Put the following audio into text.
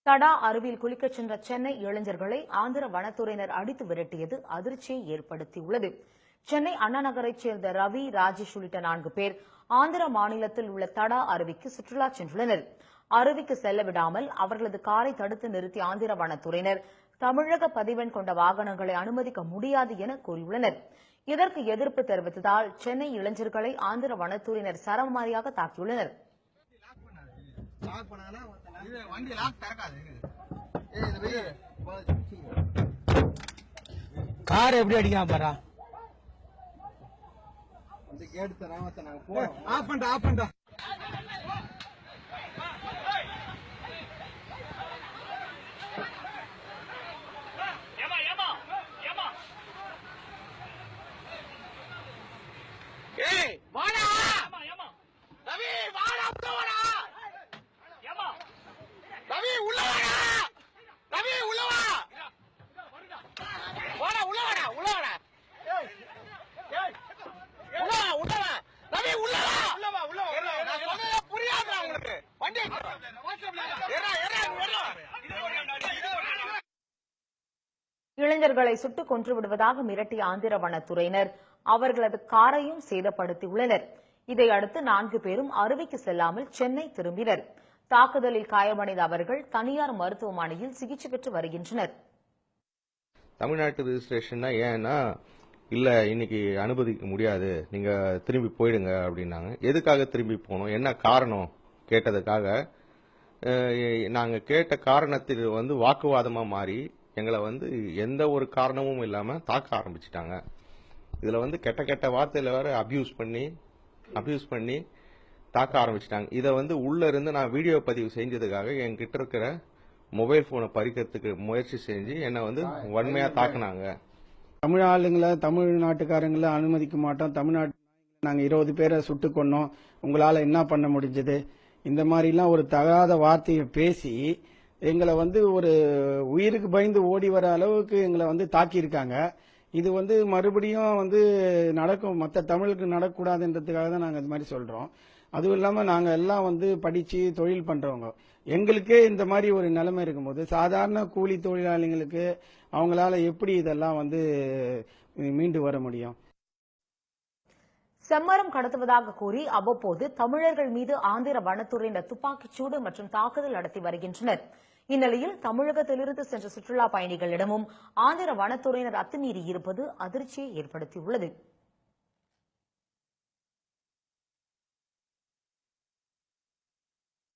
தடா அருவியில் குளிக்கச் சென்ற சென்னை இளைஞர்களை ஆந்திர வனத்துறையினர் அடித்து விரட்டியது அதிர்ச்சியை ஏற்படுத்தியுள்ளது. சென்னை அண்ணா நகரைச் சேர்ந்த ரவி, ராஜேஷ் உள்ளிட்ட 4 பேர் ஆந்திர மாநிலத்தில் உள்ள தடா அருவிக்கு சுற்றுலா சென்றுள்ளனர். அருவிக்கு செல்ல விடாமல் அவர்களது காரை தடுத்து நிறுத்திய ஆந்திர வனத்துறையினர் தமிழக பதிவெண் கொண்ட வாகனங்களை அனுமதிக்க முடியாது என கூறியுள்ளனர். இதற்கு எதிர்ப்பு தெரிவித்ததால் சென்னை இளைஞர்களை ஆந்திர வனத்துறையினர் சரமாரியாக தாக்கியுள்ளனர். கார் எப்படி அடிக்காம பாரா ஆஃப் பண்ணா வாடா ரவி, வாடா ரவி, உள்ள வாடா ரவி, உள்ள வா வாடா, உள்ள வாடா, உள்ள வாடா உள்ள வா ரவி, உள்ள வா நான் சொன்னது புரியாதா உங்களுக்கு? வண்டி இளைஞர்களை சுட்டுக் கொன்று விடுவதாக மிரட்டிய ஆந்திர வனத்துறையினர் அவர்களது காரையும் சேதப்படுத்தியுள்ளனர். இதையடுத்து 4 பேரும் அருவிக்கு செல்லாமல் சென்னை திரும்பினர். தாக்குதலில் காயமடைந்த அவர்கள் தனியார் மருத்துவமனையில் சிகிச்சை பெற்று வருகின்றனர். தமிழ்நாட்டு ரெஜிஸ்ட்ரேஷன் ஏன்னா இல்ல இன்னைக்கு அனுமதிக்க முடியாது, நீங்க திரும்பி போயிடுங்க அப்படின்னாங்க. எதுக்காக திரும்பி போனோம், என்ன காரணம் கேட்டதுக்காக நாங்க கேட்ட காரணத்தில் வாக்குவாதமா மாறி எங்களை எந்த ஒரு காரணமும் இல்லாம தாக்க ஆரம்பிச்சிட்டாங்க. இதுல கெட்ட கெட்ட வார்த்தையில வேற அபியூஸ் பண்ணி தாக்க ஆரம்பிச்சிட்டாங்க. இதை உள்ள இருந்து நான் வீடியோ பதிவு செஞ்சதுக்காக என்கிட்ட இருக்கிற மொபைல் போனை பறிக்கிறதுக்கு முயற்சி செஞ்சு என்னை வன்மையா தாக்குனாங்க. தமிழ் ஆளுங்களை, தமிழ்நாட்டுக்காரங்களை அனுமதிக்க மாட்டோம், தமிழ்நாட்டு நாங்க 20 பேரை சுட்டு கொன்னோம், உங்களால என்ன பண்ண முடிஞ்சது, இந்த மாதிரிலாம் ஒரு தகாத வார்த்தையை பேசி எங்களை ஒரு உயிருக்கு பயந்து ஓடி வர அளவுக்கு எங்களை தாக்கியிருக்காங்க. இது மறுபடியும் நடக்கும், மற்ற தமிழுக்கு நடக்கக்கூடாதுன்றதுக்காக தான் நாங்கள் இது மாதிரி சொல்றோம். அதுவும் இல்லாம நாங்க எல்லாம் படிச்சு தொழில் பண்றவங்க, எங்களுக்கே இந்த மாதிரி ஒரு நிலைமை இருக்கும்போது சாதாரண கூலி தொழிலாளிகளுக்கு அவங்களால எப்படி இதெல்லாம் மீண்டு வர முடியும்? செம்மரம் கடத்துவதாக கூறி அவ்வப்போது தமிழர்கள் மீது ஆந்திர வனத்துறையினர் துப்பாக்கிச்சூடு மற்றும் தாக்குதல் நடத்தி வருகின்றனர். இந்நிலையில் தமிழகத்திலிருந்து சென்ற சுற்றுலா பயணிகளிடமும் ஆந்திர வனத்துறையினர் அத்துமீறி இருப்பது அதிர்ச்சியை ஏற்படுத்தியுள்ளது.